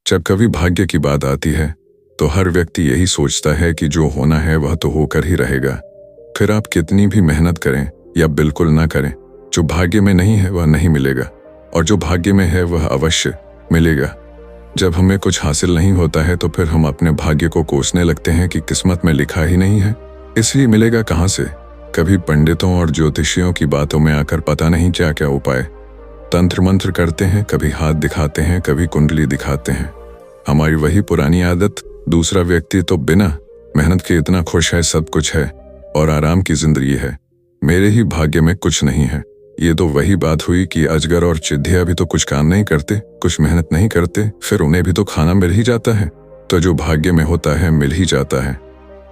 जब कभी भाग्य की बात आती है तो हर व्यक्ति यही सोचता है कि जो होना है वह तो होकर ही रहेगा। फिर आप कितनी भी मेहनत करें या बिल्कुल ना करें, जो भाग्य में नहीं है वह नहीं मिलेगा, और जो भाग्य में है वह अवश्य मिलेगा। जब हमें कुछ हासिल नहीं होता है तो फिर हम अपने भाग्य को कोसने लगते हैं कि किस्मत में लिखा ही नहीं है, इसलिए मिलेगा कहाँ से। कभी पंडितों और ज्योतिषियों की बातों में आकर पता नहीं क्या क्या उपाय तंत्र मंत्र करते हैं, कभी हाथ दिखाते हैं, कभी कुंडली दिखाते हैं। हमारी वही पुरानी आदत, दूसरा व्यक्ति तो बिना मेहनत के इतना खुश है, सब कुछ है और आराम की जिंदगी है, मेरे ही भाग्य में कुछ नहीं है। ये तो वही बात हुई कि अजगर और चिड़िया भी तो कुछ काम नहीं करते, कुछ मेहनत नहीं करते, फिर उन्हें भी तो खाना मिल ही जाता है। तो जो भाग्य में होता है मिल ही जाता है,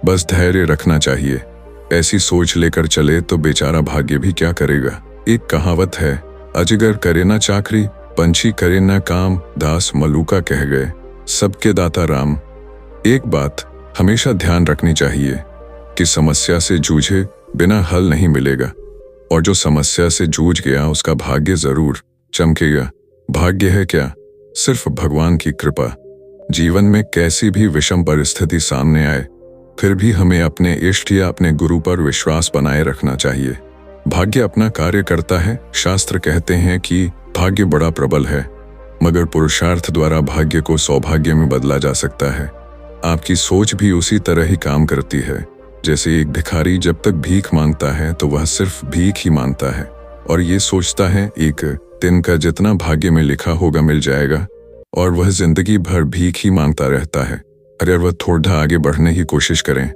बस धैर्य रखना चाहिए। ऐसी सोच लेकर चले तो बेचारा भाग्य भी क्या करेगा। एक कहावत है, अजगर करे ना चाकरी, पंछी करे ना काम, दास मलूका कह गए, सबके दाता राम। एक बात हमेशा ध्यान रखनी चाहिए कि समस्या से जूझे बिना हल नहीं मिलेगा, और जो समस्या से जूझ गया उसका भाग्य जरूर चमकेगा। भाग्य है क्या? सिर्फ भगवान की कृपा। जीवन में कैसी भी विषम परिस्थिति सामने आए फिर भी हमें अपने इष्ट या अपने गुरु पर विश्वास बनाए रखना चाहिए। भाग्य अपना कार्य करता है। शास्त्र कहते हैं कि भाग्य बड़ा प्रबल है, मगर पुरुषार्थ द्वारा भाग्य को सौभाग्य में बदला जा सकता है। आपकी सोच भी उसी तरह ही काम करती है। जैसे एक भिखारी जब तक भीख मांगता है तो वह सिर्फ भीख ही मांगता है और ये सोचता है एक दिन का जितना भाग्य में लिखा होगा मिल जाएगा, और वह जिंदगी भर भीख ही मांगता रहता है। अगर वह थोड़ा आगे बढ़ने की कोशिश करें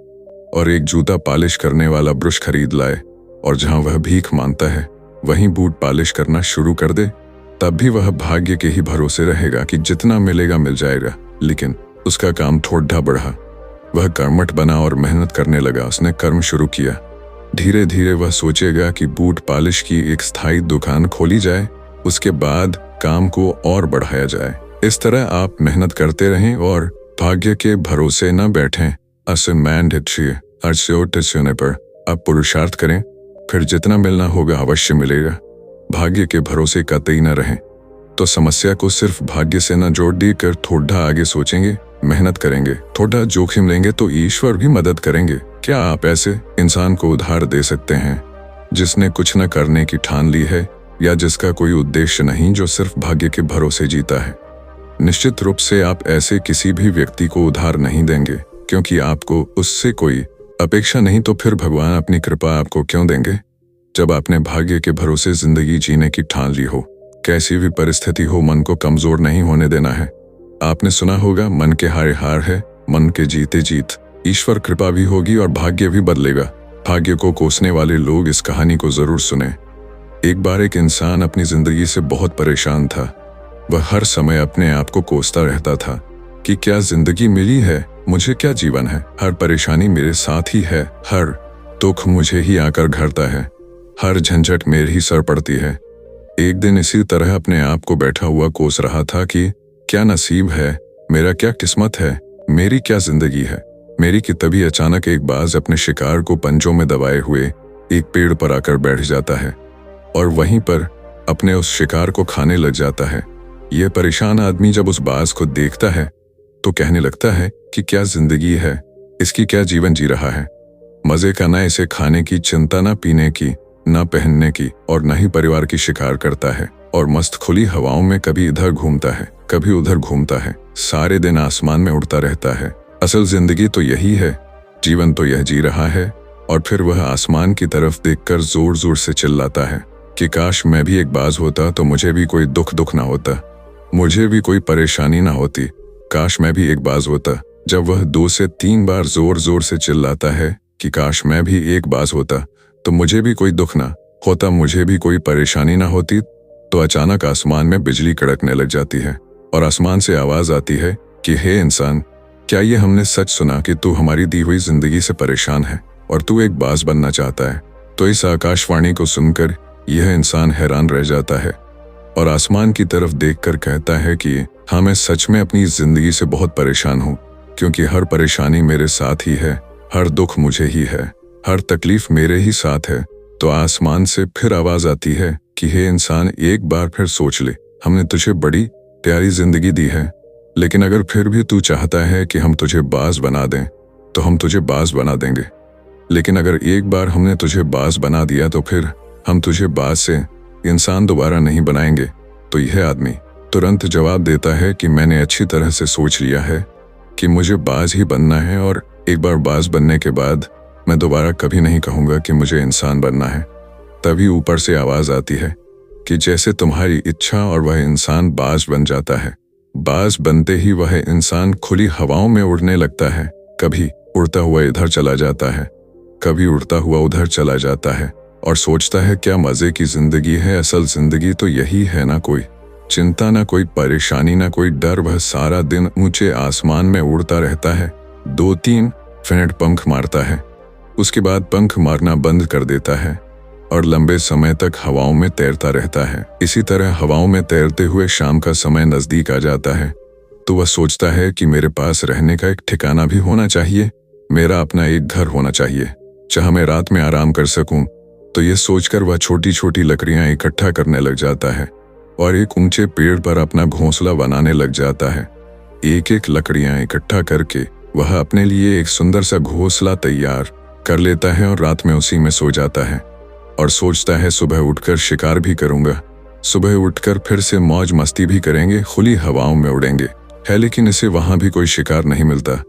और एक जूता पॉलिश करने वाला ब्रश खरीद लाए और जहां वह भीख मांगता है वहीं बूट पॉलिश करना शुरू कर दे, तब भी वह भाग्य के ही भरोसे रहेगा कि जितना मिलेगा मिल जाएगा। लेकिन उसका काम थोड़ा बढ़ा, वह कर्मठ बना और मेहनत करने लगा। उसने कर्म शुरू किया। धीरे धीरे वह सोचेगा कि बूट पॉलिश की एक स्थायी दुकान खोली जाए, उसके बाद काम को और बढ़ाया जाए। इस तरह आप मेहनत करते रहें और भाग्य के भरोसे न बैठें। पर आप पुरुषार्थ करें, फिर जितना मिलना होगा अवश्य मिलेगा। भाग्य के भरोसे कतई न रहें तो समस्या को सिर्फ भाग्य से न जोड़ देकर थोड़ा आगे सोचेंगे, मेहनत करेंगे, थोड़ा जोखिम लेंगे तो ईश्वर भी मदद करेंगे। क्या आप ऐसे इंसान को उधार दे सकते हैं जिसने कुछ न करने की ठान ली है या जिसका कोई उद्देश्य नहीं, जो सिर्फ भाग्य के भरोसे जीता है? निश्चित रूप से आप ऐसे किसी भी व्यक्ति को उधार नहीं देंगे, क्योंकि आपको उससे कोई अपेक्षा नहीं। तो फिर भगवान अपनी कृपा आपको क्यों देंगे? जब आपने भाग्य के भरोसे जिंदगी जीने की ठान ली हो, कैसी भी परिस्थिति हो, मन को कमजोर नहीं होने देना है। आपने सुना होगा, मन के हारे हार है, मन के जीते जीत। ईश्वर कृपा भी होगी और भाग्य भी बदलेगा। भाग्य को कोसने वाले लोग इस कहानी को जरूर सुने। एक बार एक इंसान अपनी जिंदगी से बहुत परेशान था। वह हर समय अपने आप को कोसता रहता था कि क्या जिंदगी मिली है, मुझे क्या जीवन है, हर परेशानी मेरे साथ ही है, हर दुख मुझे ही आकर घरता है, हर झंझट मेरे ही सर पड़ती है। एक दिन इसी तरह अपने आप को बैठा हुआ कोस रहा था कि क्या नसीब है, मेरा क्या किस्मत है, मेरी क्या जिंदगी है मेरी, कि तभी अचानक एक बाज अपने शिकार को पंजों में दबाए हुए एक पेड़ पर आकर बैठ जाता है और वहीं पर अपने उस शिकार को खाने लग जाता है। यह परेशान आदमी जब उस बाज को देखता है तो कहने लगता है कि क्या जिंदगी है, इसकी क्या जीवन जी रहा है। मजे का ना इसे खाने की चिंता, ना पीने की, ना पहनने की, और न ही परिवार की शिकार करता है और मस्त खुली हवाओं में कभी इधर घूमता है कभी उधर घूमता है, सारे दिन आसमान में उड़ता रहता है। असल जिंदगी तो यही है, जीवन तो यह जी रहा है। और फिर वह आसमान की तरफ देखकर जोर जोर से चिल्लाता है कि काश मैं भी एक बाज होता तो मुझे भी कोई दुख ना होता, मुझे भी कोई परेशानी ना होती, काश मैं भी एक बाज होता। जब वह 2 से 3 बार जोर जोर से चिल्लाता है कि काश मैं भी एक बाज होता तो मुझे भी कोई दुख ना होता, मुझे भी कोई परेशानी ना होती, तो अचानक आसमान में बिजली कड़कने लग जाती है और आसमान से आवाज आती है कि हे इंसान, क्या ये हमने सच सुना कि तू हमारी दी हुई जिंदगी से परेशान है और तू एक बाज बनना चाहता है? तो इस आकाशवाणी को सुनकर यह इंसान हैरान रह जाता है और आसमान की तरफ देखकर कहता है कि हाँ, मैं सच में अपनी जिंदगी से बहुत परेशान हूँ, क्योंकि हर परेशानी मेरे साथ ही है, हर दुख मुझे ही है, हर तकलीफ मेरे ही साथ है। तो आसमान से फिर आवाज आती है कि हे इंसान, एक बार फिर सोच ले, हमने तुझे बड़ी प्यारी जिंदगी दी है, लेकिन अगर फिर भी तू चाहता है कि हम तुझे बाज बना दें तो हम तुझे बाज बना देंगे। लेकिन अगर एक बार हमने तुझे बाज बना दिया तो फिर हम तुझे बाज से इंसान दोबारा नहीं बनाएंगे। तो यह आदमी तुरंत जवाब देता है कि मैंने अच्छी तरह से सोच लिया है कि मुझे बाज ही बनना है, और एक बार बाज बनने के बाद मैं दोबारा कभी नहीं कहूँगा कि मुझे इंसान बनना है। तभी ऊपर से आवाज़ आती है कि जैसे तुम्हारी इच्छा, और वह इंसान बाज बन जाता है। बाज बनते ही वह इंसान खुली हवाओं में उड़ने लगता है। कभी उड़ता हुआ इधर चला जाता है, कभी उड़ता हुआ उधर चला जाता है, और सोचता है क्या मज़े की ज़िंदगी है। असल ज़िंदगी तो यही है, ना कोई चिंता, ना कोई परेशानी, ना कोई डर। वह सारा दिन ऊंचे आसमान में उड़ता रहता है। 2-3 मिनट पंख मारता है, उसके बाद पंख मारना बंद कर देता है और लंबे समय तक हवाओं में तैरता रहता है। इसी तरह हवाओं में तैरते हुए शाम का समय नज़दीक आ जाता है तो वह सोचता है कि मेरे पास रहने का एक ठिकाना भी होना चाहिए, मेरा अपना एक घर होना चाहिए जहाँ मैं रात में आराम कर सकूं। तो ये सोचकर वह छोटी छोटी लकड़ियां इकट्ठा करने लग जाता है और एक ऊंचे पेड़ पर अपना घोंसला बनाने लग जाता है। एक एक लकड़ियां इकट्ठा करके वह अपने लिए एक सुंदर सा घोंसला तैयार कर लेता है और रात में उसी में सो जाता है और सोचता है सुबह उठकर शिकार भी करूंगा, सुबह उठकर फिर से मौज मस्ती भी करेंगे, खुली हवाओं में उड़ेंगे। है लेकिन इसे वहां भी कोई शिकार नहीं मिलता।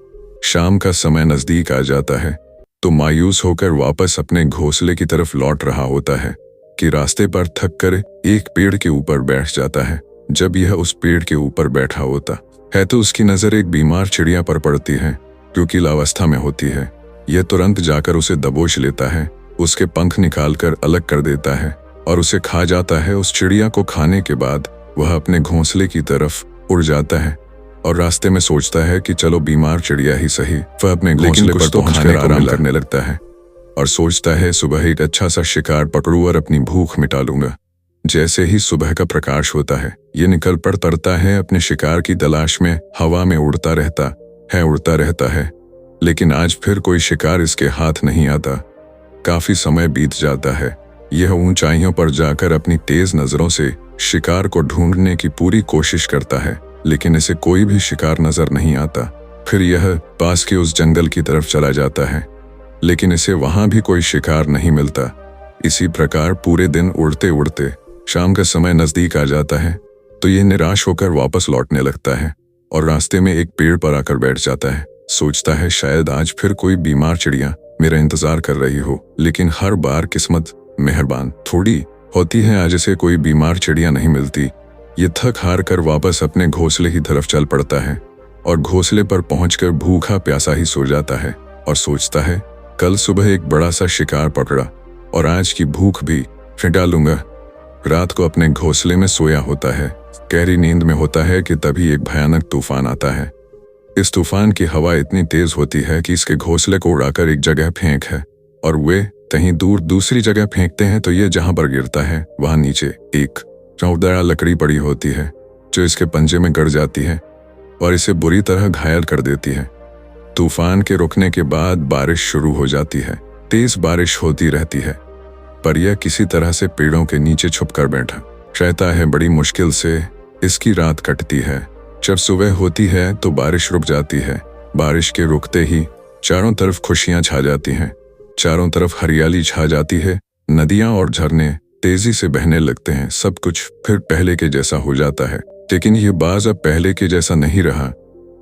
शाम का समय नजदीक आ जाता है तो मायूस होकर वापस अपने घोंसले की तरफ लौट रहा होता है कि रास्ते पर थक कर एक पेड़ के ऊपर बैठ जाता है। जब यह उस पेड़ के ऊपर बैठा होता है तो उसकी नजर एक बीमार चिड़िया पर पड़ती है जो कि लावस्था में होती है। यह तुरंत जाकर उसे दबोच लेता है, उसके पंख निकालकर अलग कर देता है और उसे खा जाता है। उस चिड़िया को खाने के बाद वह अपने घोंसले की तरफ उड़ जाता है और रास्ते में सोचता है कि चलो बीमार चिड़िया ही सही। वह अपने घोंसले पर पहुंचकर आराम करने लगता है और सोचता है सुबह एक अच्छा सा शिकार पकड़ूं और अपनी भूख मिटा लूंगा। जैसे ही सुबह का प्रकाश होता है ये निकल पड़ता है अपने शिकार की तलाश में। हवा में उड़ता रहता है लेकिन आज फिर कोई शिकार इसके हाथ नहीं आता। काफी समय बीत जाता है। यह ऊंचाइयों पर जाकर अपनी तेज नजरों से शिकार को ढूंढने की पूरी कोशिश करता है लेकिन इसे कोई भी शिकार नजर नहीं आता। फिर यह पास के उस जंगल की तरफ चला जाता है लेकिन इसे वहां भी कोई शिकार नहीं मिलता। इसी प्रकार पूरे दिन उड़ते उड़ते शाम का समय नजदीक आ जाता है तो यह निराश होकर वापस लौटने लगता है और रास्ते में एक पेड़ पर आकर बैठ जाता है। सोचता है शायद आज फिर कोई बीमार चिड़िया मेरा इंतजार कर रही हो, लेकिन हर बार किस्मत मेहरबान थोड़ी होती है। आज इसे कोई बीमार चिड़िया नहीं मिलती। ये थक हार कर वापस अपने घोंसले की तरफ चल पड़ता है और घोंसले पर पहुंचकर भूखा प्यासा ही सो जाता है और सोचता है कल सुबह एक बड़ा सा शिकार पकड़ा और आज की भूख भी मिटा लूंगा। रात को अपने घोंसले में सोया होता है, गहरी नींद में होता है कि तभी एक भयानक तूफान आता है। इस तूफान की हवा इतनी तेज होती है कि इसके घोंसले को उड़ाकर एक जगह फेंक है और वे कहीं दूर दूसरी जगह फेंकते हैं तो ये जहां पर गिरता है वहां नीचे एक चौड़ा लकड़ी पड़ी होती है जो इसके पंजे में गड़ जाती है और इसे बुरी तरह घायल कर देती है। तूफान के रुकने के बाद बारिश शुरू हो जाती है। तेज बारिश होती रहती है पर यह किसी तरह से पेड़ों के नीचे छुपकर बैठा रहता है। बड़ी मुश्किल से इसकी रात कटती है। जब सुबह होती है तो बारिश रुक जाती है। बारिश के रुकते ही चारों तरफ खुशियां छा जाती हैं, चारों तरफ हरियाली छा जाती है। नदियां और झरने तेजी से बहने लगते हैं। सब कुछ फिर पहले के जैसा हो जाता है लेकिन ये बाज अब पहले के जैसा नहीं रहा।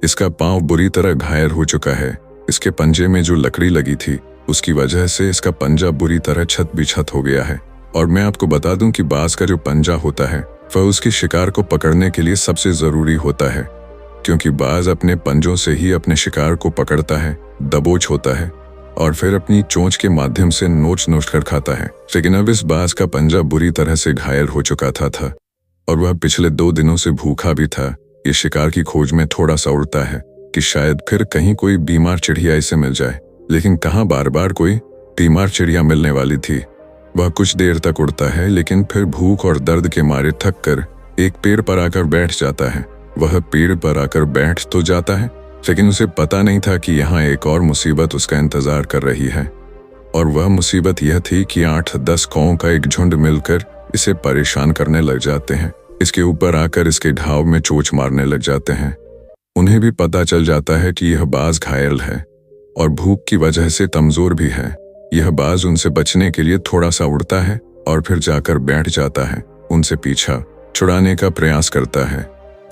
इसका पांव बुरी तरह घायल हो चुका है। इसके पंजे में जो लकड़ी लगी थी उसकी वजह से इसका पंजा बुरी तरह छत बिछत हो गया है। और मैं आपको बता दूं कि बाज का जो पंजा होता है वह उसके शिकार को पकड़ने के लिए सबसे जरूरी होता है, क्योंकि बाज अपने पंजों से ही अपने शिकार को पकड़ता है, दबोच होता है और फिर अपनी चोंच के माध्यम से नोच नोच कर खाता है। लेकिन अब इस बाज का पंजा बुरी तरह से घायल हो चुका था और वह पिछले 2 दिनों से भूखा भी था। ये शिकार की खोज में थोड़ा सा उड़ता है कि शायद फिर कहीं कोई बीमार चिड़िया इसे मिल जाए, लेकिन कहाँ बार बार कोई बीमार चिड़िया मिलने वाली थी। वह कुछ देर तक उड़ता है लेकिन फिर भूख और दर्द के मारे थक कर एक पेड़ पर आकर बैठ जाता है। वह पेड़ पर आकर बैठ तो जाता है लेकिन उसे पता नहीं था कि यहाँ एक और मुसीबत उसका इंतजार कर रही है। और वह मुसीबत यह थी कि 8-10 कौओं का एक झुंड मिलकर इसे परेशान करने लग जाते हैं। इसके ऊपर आकर इसके ढाव में चोंच मारने लग जाते हैं उन्हें भी पता चल जाता है कि यह बाज घायल है और भूख की वजह से कमजोर भी है। यह बाज उनसे बचने के लिए थोड़ा सा उड़ता है और फिर जाकर बैठ जाता है, उनसे पीछा छुड़ाने का प्रयास करता है,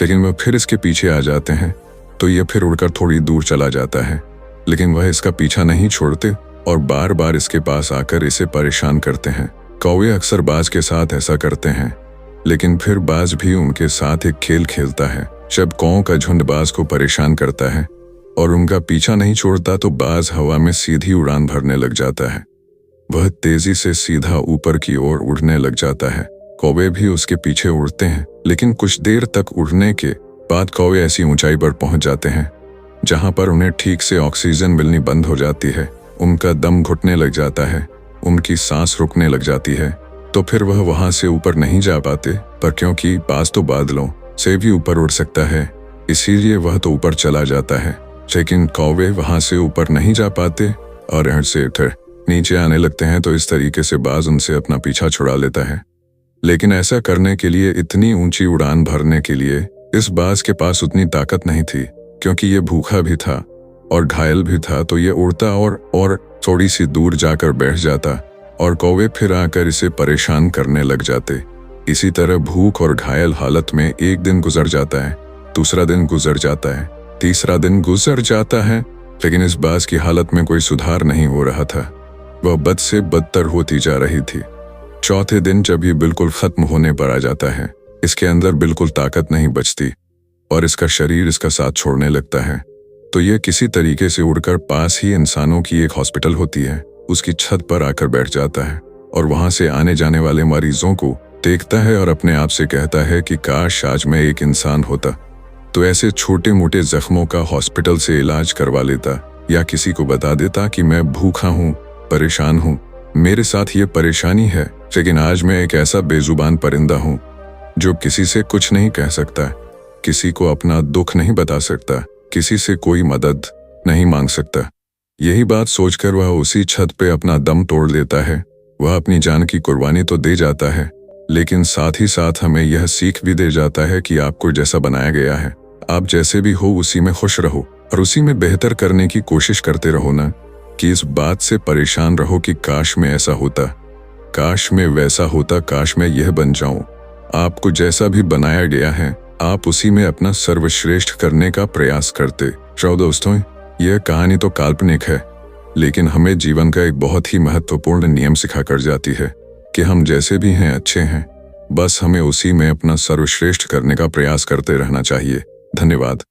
लेकिन वह फिर इसके पीछे आ जाते हैं तो यह फिर उड़कर थोड़ी दूर चला जाता है, लेकिन वह इसका पीछा नहीं छोड़ते और बार बार इसके पास आकर इसे परेशान करते हैं। कौवे अक्सर बाज के साथ ऐसा करते हैं, लेकिन फिर बाज भी उनके साथ एक खेल खेलता है। जब कौओं का झुंड बाज को परेशान करता है और उनका पीछा नहीं छोड़ता तो बाज हवा में सीधी उड़ान भरने लग जाता है। वह तेजी से सीधा ऊपर की ओर उड़ने लग जाता है। कौवे भी उसके पीछे उड़ते हैं, लेकिन कुछ देर तक उड़ने के बाद कौवे ऐसी ऊंचाई पर पहुंच जाते हैं जहां पर उन्हें ठीक से ऑक्सीजन मिलनी बंद हो जाती है। उनका दम घुटने लग जाता है, उनकी सांस रुकने लग जाती है, तो फिर वह वहां से ऊपर नहीं जा पाते। पर क्योंकि बाज तो बादलों से भी ऊपर उड़ सकता है, इसीलिए वह तो ऊपर चला जाता है, लेकिन कौवे वहां से ऊपर नहीं जा पाते और एहर से फिर नीचे आने लगते हैं। तो इस तरीके से बाज उनसे अपना पीछा छुड़ा लेता है। लेकिन ऐसा करने के लिए, इतनी ऊंची उड़ान भरने के लिए इस बाज के पास उतनी ताकत नहीं थी, क्योंकि ये भूखा भी था और घायल भी था। तो ये उड़ता और थोड़ी सी दूर जाकर बैठ जाता और कौवे फिर आकर इसे परेशान करने लग जाते। इसी तरह भूख और घायल हालत में एक दिन गुजर जाता है, दूसरा दिन गुजर जाता है, तीसरा दिन गुजर जाता है, लेकिन इस बाज की हालत में कोई सुधार नहीं हो रहा था। वह बद से बदतर होती जा रही थी। चौथे दिन जब ये बिल्कुल खत्म होने पर आ जाता है, इसके अंदर बिल्कुल ताकत नहीं बचती और इसका शरीर इसका साथ छोड़ने लगता है, तो ये किसी तरीके से उड़कर पास ही इंसानों की एक हॉस्पिटल होती है, उसकी छत पर आकर बैठ जाता है और वहां से आने जाने वाले मरीजों को देखता है और अपने आप से कहता है कि काश आज मैं एक इंसान होता तो ऐसे छोटे मोटे जख्मों का हॉस्पिटल से इलाज करवा लेता, या किसी को बता देता कि मैं भूखा हूँ, परेशान हूँ, मेरे साथ ये परेशानी है, लेकिन आज मैं एक ऐसा बेजुबान परिंदा हूँ जो किसी से कुछ नहीं कह सकता, किसी को अपना दुख नहीं बता सकता, किसी से कोई मदद नहीं मांग सकता। यही बात सोचकर वह उसी छत पे अपना दम तोड़ देता है। वह अपनी जान की कुर्बानी तो दे जाता है, लेकिन साथ ही साथ हमें यह सीख भी दे जाता है कि आपको जैसा बनाया गया है, आप जैसे भी हो उसी में खुश रहो और उसी में बेहतर करने की कोशिश करते रहो, ना कि इस बात से परेशान रहो कि काश में ऐसा होता, काश में वैसा होता, काश मैं यह बन जाऊं। आपको जैसा भी बनाया गया है, आप उसी में अपना सर्वश्रेष्ठ करने का प्रयास करते रहो। दोस्तों, यह कहानी तो काल्पनिक है, लेकिन हमें जीवन का एक बहुत ही महत्वपूर्ण नियम सिखा कर जाती है कि हम जैसे भी हैं अच्छे हैं, बस हमें उसी में अपना सर्वश्रेष्ठ करने का प्रयास करते रहना चाहिए। धन्यवाद।